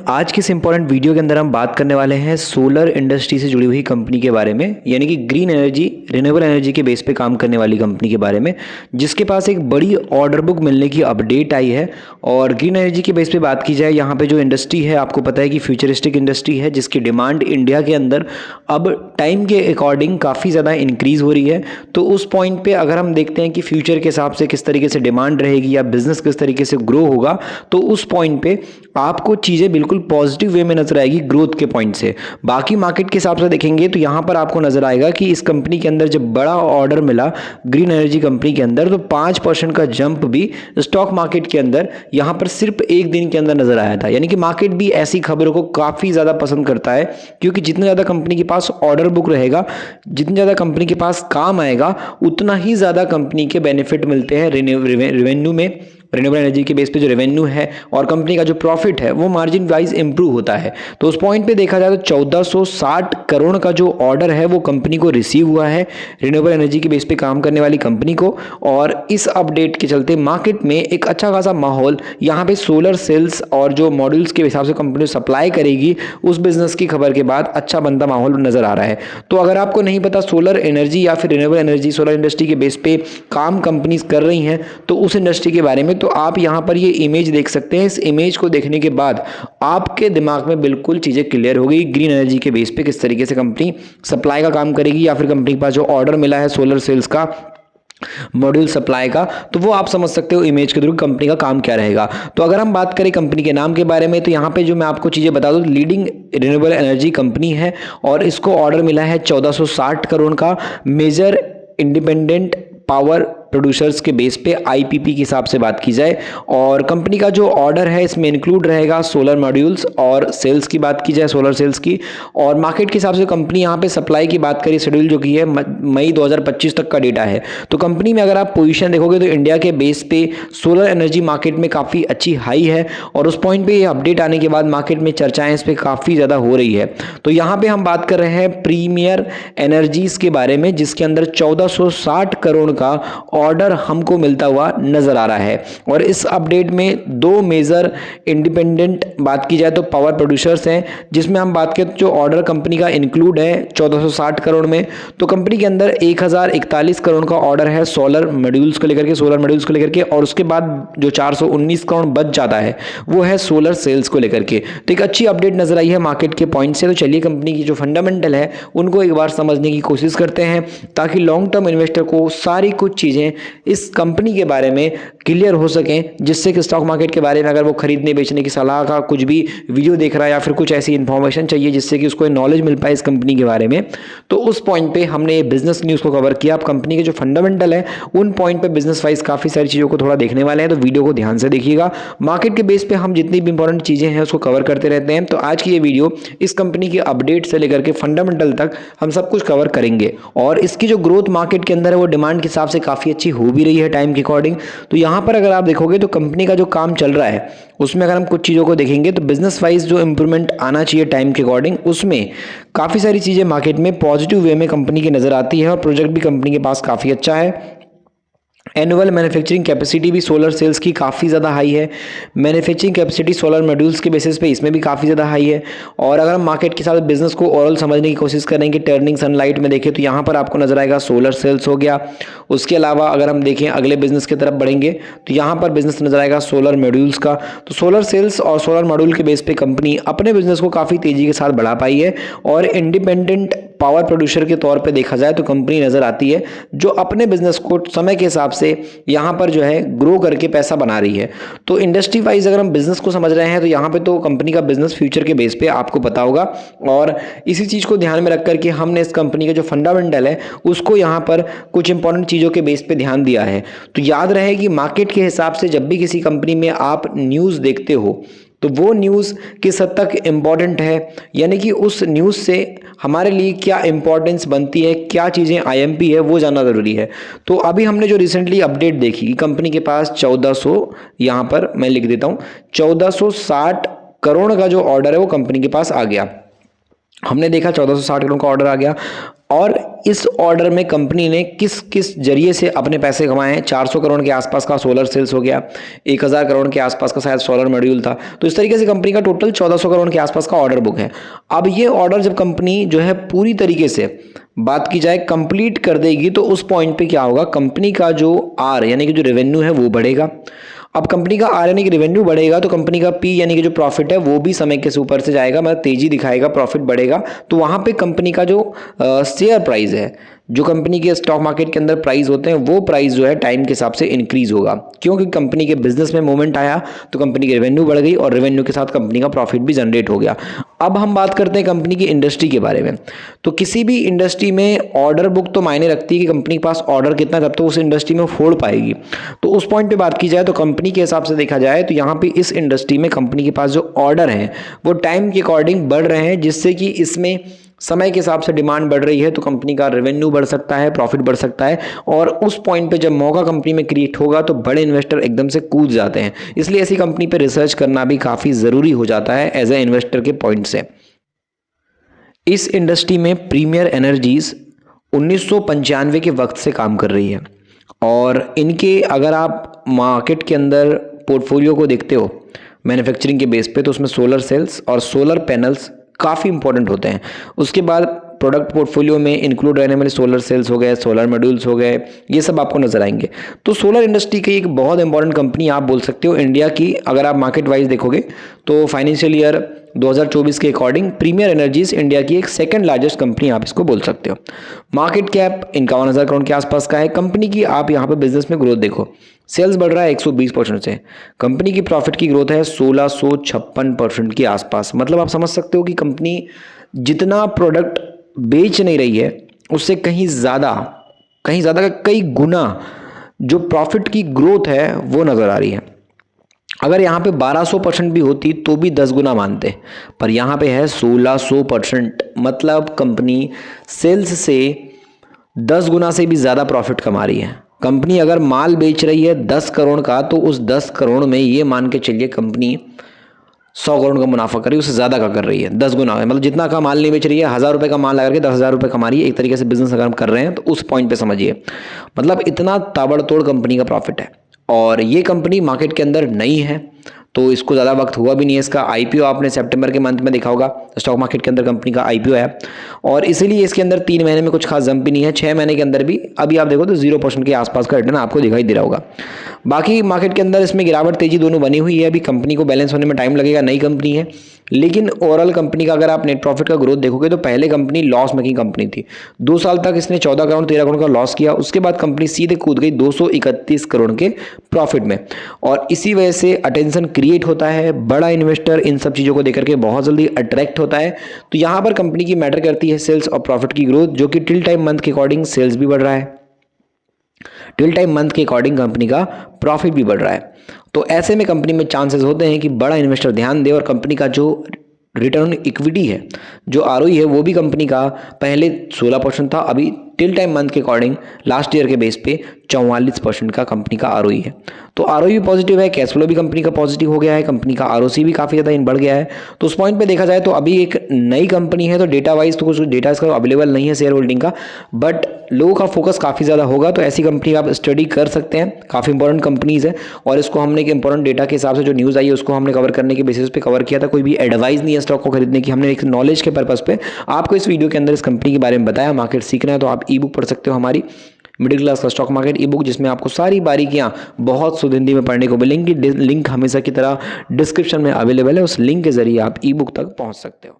आज के इस इंपॉर्टेंट वीडियो के अंदर हम बात करने वाले हैं सोलर इंडस्ट्री से जुड़ी हुई कंपनी के बारे में, यानी कि ग्रीन एनर्जी, रिन्यूएबल एनर्जी के बेस पे काम करने वाली कंपनी के बारे में, जिसके पास एक बड़ी ऑर्डर बुक मिलने की अपडेट आई है। और ग्रीन एनर्जी के बेस पे बात की जाए, यहाँ पे जो इंडस्ट्री है आपको पता है कि फ्यूचरिस्टिक इंडस्ट्री है, जिसकी डिमांड इंडिया के अंदर अब टाइम के अकॉर्डिंग काफ़ी ज़्यादा इंक्रीज़ हो रही है। तो उस पॉइंट पर अगर हम देखते हैं कि फ्यूचर के हिसाब से किस तरीके से डिमांड रहेगी या बिजनेस किस तरीके से ग्रो होगा, तो उस पॉइंट पे आपको चीज़ें बिल्कुल पॉजिटिव वे में नजर आएगी ग्रोथ के पॉइंट से। बाकी मार्केट के हिसाब से देखेंगे तो यहाँ पर आपको नजर आएगा कि इस कंपनी के अंदर जब बड़ा ऑर्डर मिला ग्रीन एनर्जी कंपनी के अंदर, तो 5% का जंप भी स्टॉक मार्केट के अंदर यहाँ पर सिर्फ एक दिन के अंदर नजर आया था। यानी कि मार्केट भी ऐसी खबरों को काफ़ी ज़्यादा पसंद करता है, क्योंकि जितना ज़्यादा कंपनी के पास ऑर्डर बुक रहेगा, जितना ज़्यादा कंपनी के पास काम आएगा, उतना ही ज़्यादा कंपनी के बेनिफिट मिलते हैं रेवेन्यू में। रिन्यूएबल एनर्जी के बेस पे जो रेवेन्यू है और कंपनी का जो प्रॉफिट है वो मार्जिन वाइज इंप्रूव होता है। तो उस पॉइंट पे देखा जाए तो 1460 करोड़ का जो ऑर्डर है वो कंपनी को रिसीव हुआ है रिन्यूएबल एनर्जी के बेस पे काम करने वाली कंपनी को। और इस अपडेट के चलते मार्केट में एक अच्छा खासा माहौल, यहाँ पे सोलर सेल्स और जो मॉड्यूल्स के हिसाब से कंपनी सप्लाई करेगी उस बिजनेस की खबर के बाद अच्छा बनता माहौल नजर आ रहा है। तो अगर आपको नहीं पता सोलर एनर्जी या फिर रिन्यूएबल एनर्जी, सोलर इंडस्ट्री के बेस पे काम कंपनीज कर रही हैं, तो उस इंडस्ट्री के बारे में तो आप यहां पर ये इमेज देख सकते हैं। इस इमेज को देखने के बाद आपके दिमाग में बिल्कुल चीजें क्लियर हो गई ग्रीन एनर्जी के बेस पे किस तरीके से कंपनी सप्लाई का काम करेगी, या फिर कंपनी के पास जो ऑर्डर मिला है सोलर सेल्स का, मॉड्यूल सप्लाई का, तो वो आप समझ सकते हो इमेज के थ्रू कंपनी का काम क्या रहेगा। तो अगर हम बात करें कंपनी के नाम के बारे में, तो यहाँ पे जो मैं आपको चीज़ें बता दूँ, लीडिंग रिन्यूएबल एनर्जी कंपनी है और इसको ऑर्डर मिला है 1460 करोड़ का मेजर इंडिपेंडेंट पावर प्रोड्यूसर्स के बेस पे आईपीपी के हिसाब से बात की जाए। और कंपनी का जो ऑर्डर है इसमें इंक्लूड रहेगा सोलर मॉड्यूल्स और सेल्स की बात की जाए, सोलर सेल्स की। और मार्केट के हिसाब से कंपनी यहाँ पे सप्लाई की बात करी, शेड्यूल जो की है मई 2025 तक का डेटा है। तो कंपनी में अगर आप पोजीशन देखोगे तो इंडिया के बेस पे सोलर एनर्जी मार्केट में काफ़ी अच्छी हाई है, और उस पॉइंट पर ये अपडेट आने के बाद मार्केट में चर्चाएँ इस पर काफ़ी ज़्यादा हो रही है। तो यहाँ पर हम बात कर रहे हैं प्रीमियर एनर्जीज के बारे में, जिसके अंदर 1460 करोड़ का ऑर्डर हमको मिलता हुआ नजर आ रहा है। और इस अपडेट में दो मेजर इंडिपेंडेंट बात की जाए तो पावर प्रोड्यूसर्स हैं, जिसमें हम बात करें तो जो ऑर्डर कंपनी का इंक्लूड है 1460 करोड़ में, तो कंपनी के अंदर 1041 करोड़ का ऑर्डर है सोलर मॉड्यूल्स को लेकर के, और उसके बाद जो 419 करोड़ बच जाता है वो है सोलर सेल्स को लेकर के। तो एक अच्छी अपडेट नजर आई है मार्केट के पॉइंट से। तो चलिए कंपनी की जो फंडामेंटल है उनको एक बार समझने की कोशिश करते हैं, ताकि लॉन्ग टर्म इन्वेस्टर को सारी कुछ चीजें इस कंपनी के बारे में क्लियर हो सकें, जिससे कि स्टॉक मार्केट के बारे में अगर वो खरीदने बेचने की सलाह का कुछ भी वीडियो देख रहा है या फिर कुछ ऐसी इंफॉर्मेशन चाहिए जिससे कि उसको नॉलेज मिल पाए इस कंपनी के बारे में, तो उस पॉइंट पे हमने बिजनेस न्यूज़ को कवर किया। अब कंपनी के जो फंडामेंटल है उन पॉइंट पे बिजनेस वाइज काफ़ी सारी चीज़ों को थोड़ा देखने वाले हैं, तो वीडियो को ध्यान से देखिएगा। मार्केट के बेस पे हम जितनी भी इंपॉर्टेंट चीज़ें हैं उसको कवर करते रहते हैं। तो आज की ये वीडियो इस कंपनी की अपडेट से लेकर के फंडामेंटल तक हम सब कुछ कवर करेंगे। और इसकी जो ग्रोथ मार्केट के अंदर है वो डिमांड के हिसाब से काफ़ी अच्छी हो भी रही है टाइम के अकॉर्डिंग। तो यहाँ पर अगर आप देखोगे तो कंपनी का जो काम चल रहा है उसमें अगर हम कुछ चीज़ों को देखेंगे तो बिजनेस वाइज जो इंप्रूवमेंट आना चाहिए टाइम के अकॉर्डिंग, उसमें काफ़ी सारी चीज़ें मार्केट में पॉजिटिव वे में कंपनी की नज़र आती है। और प्रोजेक्ट भी कंपनी के पास काफ़ी अच्छा है। एनुअल मैन्युफैक्चरिंग कैपेसिटी भी सोलर सेल्स की काफ़ी ज़्यादा हाई है। मैन्युफैक्चरिंग कैपेसिटी सोलर मॉड्यूल्स के बेसिस पे इसमें भी काफ़ी ज़्यादा हाई है। और अगर हम मार्केट के साथ बिजनेस को ओवरऑल समझने की कोशिश करेंगे, टर्निंग सनलाइट में देखें तो यहाँ पर आपको नजर आएगा सोलर सेल्स हो गया। उसके अलावा अगर हम देखें अगले बिजनेस की तरफ बढ़ेंगे तो यहाँ पर बिजनेस नजर आएगा सोलर मॉड्यूल्स का। तो सोलर सेल्स और सोलर मॉड्यूल के बेस पे कंपनी अपने बिजनेस को काफ़ी तेज़ी के साथ बढ़ा पाई है। और इंडिपेंडेंट पावर प्रोड्यूसर के तौर पे देखा जाए तो कंपनी नज़र आती है जो अपने बिजनेस को समय के हिसाब से यहाँ पर जो है ग्रो करके पैसा बना रही है। तो इंडस्ट्री वाइज अगर हम बिजनेस को समझ रहे हैं तो यहाँ पे तो कंपनी का बिजनेस फ्यूचर के बेस पे आपको पता होगा। और इसी चीज़ को ध्यान में रख करके हमने इस कंपनी का जो फंडामेंटल है उसको यहाँ पर कुछ इंपॉर्टेंट चीज़ों के बेस पे ध्यान दिया है। तो याद रहे कि मार्केट के हिसाब से जब भी किसी कंपनी में आप न्यूज़ देखते हो तो वो न्यूज़ किस हद तक इम्पॉर्टेंट है, यानी कि उस न्यूज़ से हमारे लिए क्या इंपॉर्टेंस बनती है, क्या चीज़ें आईएमपी है, वो जानना ज़रूरी है। तो अभी हमने जो रिसेंटली अपडेट देखी, कंपनी के पास 1400, यहाँ पर मैं लिख देता हूँ, 1460 करोड़ का जो ऑर्डर है वो कंपनी के पास आ गया। हमने देखा 1460 करोड़ का ऑर्डर आ गया। और इस ऑर्डर में कंपनी ने किस किस जरिए से अपने पैसे कमाए हैं। 400 करोड़ के आसपास का सोलर सेल्स हो गया, 1000 करोड़ के आसपास का शायद सोलर मॉड्यूल था। तो इस तरीके से कंपनी का टोटल 1400 करोड़ के आसपास का ऑर्डर बुक है। अब ये ऑर्डर जब कंपनी जो है पूरी तरीके से बात की जाए कंप्लीट कर देगी तो उस पॉइंट पे क्या होगा, कंपनी का जो आर यानी कि जो रेवेन्यू है वो बढ़ेगा। अब कंपनी का आर यानी कि रेवेन्यू बढ़ेगा तो कंपनी का पी यानी कि जो प्रॉफिट है वो भी समय के ऊपर से जाएगा, मतलब तेजी दिखाएगा, प्रॉफिट बढ़ेगा। तो वहां पे कंपनी का जो शेयर प्राइस है, जो कंपनी के स्टॉक मार्केट के अंदर प्राइस होते हैं, वो प्राइस जो है टाइम के हिसाब से इंक्रीज होगा, क्योंकि कंपनी के बिजनेस में मूवमेंट आया तो कंपनी की रेवेन्यू बढ़ गई और रेवेन्यू के साथ कंपनी का प्रॉफिट भी जनरेट हो गया। अब हम बात करते हैं कंपनी की इंडस्ट्री के बारे में। तो किसी भी इंडस्ट्री में ऑर्डर बुक तो मायने रखती है कि कंपनी के पास ऑर्डर कितना, तब तो उस इंडस्ट्री में फोड़ पाएगी। तो उस पॉइंट पे बात की जाए तो कंपनी के हिसाब से देखा जाए तो यहाँ पे इस इंडस्ट्री में कंपनी के पास जो ऑर्डर हैं वो टाइम के अकॉर्डिंग बढ़ रहे हैं, जिससे कि इसमें समय के हिसाब से डिमांड बढ़ रही है तो कंपनी का रेवेन्यू बढ़ सकता है, प्रॉफिट बढ़ सकता है। और उस पॉइंट पे जब मौका कंपनी में क्रिएट होगा तो बड़े इन्वेस्टर एकदम से कूद जाते हैं। इसलिए ऐसी कंपनी पे रिसर्च करना भी काफ़ी ज़रूरी हो जाता है एज ए इन्वेस्टर के पॉइंट से। इस इंडस्ट्री में प्रीमियर एनर्जीज 1995 के वक्त से काम कर रही है और इनके अगर आप मार्केट के अंदर पोर्टफोलियो को देखते हो मैन्युफैक्चरिंग के बेस पे तो उसमें सोलर सेल्स और सोलर पैनल्स काफ़ी इंपॉर्टेंट होते हैं। उसके बाद प्रोडक्ट पोर्टफोलियो में इंक्लूड रहने वाले सोलर सेल्स हो गए, सोलर मॉड्यूल्स हो गए, ये सब आपको नजर आएंगे। तो सोलर इंडस्ट्री की एक बहुत इंपॉर्टेंट कंपनी आप बोल सकते हो इंडिया की। अगर आप मार्केट वाइज देखोगे तो फाइनेंशियल ईयर 2024 के अकॉर्डिंग प्रीमियर एनर्जीज इंडिया की एक सेकंड लार्जेस्ट कंपनी आप इसको बोल सकते हो। मार्केट कैप 51,000 करोड़ के आसपास का है। कंपनी की आप यहाँ पे बिजनेस में ग्रोथ देखो, सेल्स बढ़ रहा है 120% से। कंपनी की प्रॉफिट की ग्रोथ है 1656% के आसपास। मतलब आप समझ सकते हो कि कंपनी जितना प्रोडक्ट बेच नहीं रही है उससे कहीं ज़्यादा का कई गुना जो प्रॉफिट की ग्रोथ है वो नज़र आ रही है। अगर यहाँ पे 1200% भी होती तो भी 10 गुना मानते, पर यहाँ पे है 1600%। मतलब कंपनी सेल्स से 10 गुना से भी ज़्यादा प्रॉफिट कमा रही है। कंपनी अगर माल बेच रही है 10 करोड़ का तो उस 10 करोड़ में ये मान के चलिए कंपनी 100 करोड़ का मुनाफा कर रही है, उससे ज़्यादा का कर रही है, 10 गुना। मतलब जितना का माल नहीं बेच रही है, 1000 रुपये का माल लगा के 10,000 रुपये कमा रही है। एक तरीके से बिजनेस अगर हम कर रहे हैं तो उस पॉइंट पे समझिए, मतलब इतना ताबड़तोड़ कंपनी का प्रॉफिट है। और ये कंपनी मार्केट के अंदर नई है तो इसको ज़्यादा वक्त हुआ भी नहीं है। इसका आईपीओ आपने सितंबर के मंथ में देखा होगा, स्टॉक मार्केट के अंदर कंपनी का आईपीओ है और इसीलिए इसके अंदर 3 महीने में कुछ खास जंप भी नहीं है। 6 महीने के अंदर भी अभी आप देखो तो 0% के आसपास का रिटर्न आपको दिखाई दे रहा होगा। बाकी मार्केट के अंदर इसमें गिरावट तेजी दोनों बनी हुई है। अभी कंपनी को बैलेंस होने में टाइम लगेगा, नई कंपनी है। लेकिन ओवरऑल कंपनी का अगर आप नेट प्रॉफिट का ग्रोथ देखोगे तो पहले कंपनी लॉस मेकिंग कंपनी थी। 2 साल तक इसने 14 करोड़ 13 करोड़ का लॉस किया। उसके बाद कंपनी सीधे कूद गई 231 करोड़ के प्रॉफिट में और इसी वजह से अटेंशन क्रिएट होता है। बड़ा इन्वेस्टर इन सब चीज़ों को देख करके बहुत जल्दी अट्रैक्ट होता है। तो यहाँ पर कंपनी की मैटर करती है सेल्स और प्रॉफिट की ग्रोथ, जो कि टिल टाइम मंथ के अकॉर्डिंग सेल्स भी बढ़ रहा है, टिल टाइम मंथ के अकॉर्डिंग कंपनी का प्रॉफिट भी बढ़ रहा है। तो ऐसे में कंपनी में चांसेस होते हैं कि बड़ा इन्वेस्टर ध्यान दे और कंपनी का जो रिटर्न ऑन इक्विटी है, जो आरओई है, वो भी कंपनी का पहले 16% था, अभी टिल टाइम मंथ के अकॉर्डिंग लास्ट ईयर के बेस पे 44% का कंपनी का आरओई है। तो आरओई भी पॉजिटिव है, कैश फ्लो भी कंपनी का पॉजिटिव हो गया है, कंपनी का आरओसी भी काफ़ी ज़्यादा बढ़ गया है। तो उस पॉइंट पे देखा जाए तो अभी एक नई कंपनी है तो डेटा वाइज तो कुछ डेटा इसका अवेलेबल नहीं है शेयर होल्डिंग का, बट लोगों का फोकस काफ़ी ज़्यादा होगा। तो ऐसी कंपनी आप स्टडी कर सकते हैं, काफ़ी इंपॉर्टेंट कंपनीज़ है और इसको हमने एक इंपॉर्टेंट डेटा के हिसाब से जो न्यूज़ आई है उसको हमने कवर करने के बेसिस पे कवर किया था। कोई भी एडवाइस नहीं है स्टॉक को खरीदने की, हमने एक नॉलेज के पर्पज़ पे आपको इस वीडियो के अंदर इस कंपनी के बारे में बताया। मार्केट सीखना है तो आप ई बुक पढ़ सकते हो, हमारी मिडिल क्लास का स्टॉक मार्केट ई बुक, जिसमें आपको सारी बारीकियां बहुत शुद्ध हिंदी में पढ़ने को मिलेंगी। लिंक हमेशा की तरह डिस्क्रिप्शन में अवेलेबल है, उस लिंक के जरिए आप ई बुक तक पहुंच सकते हो।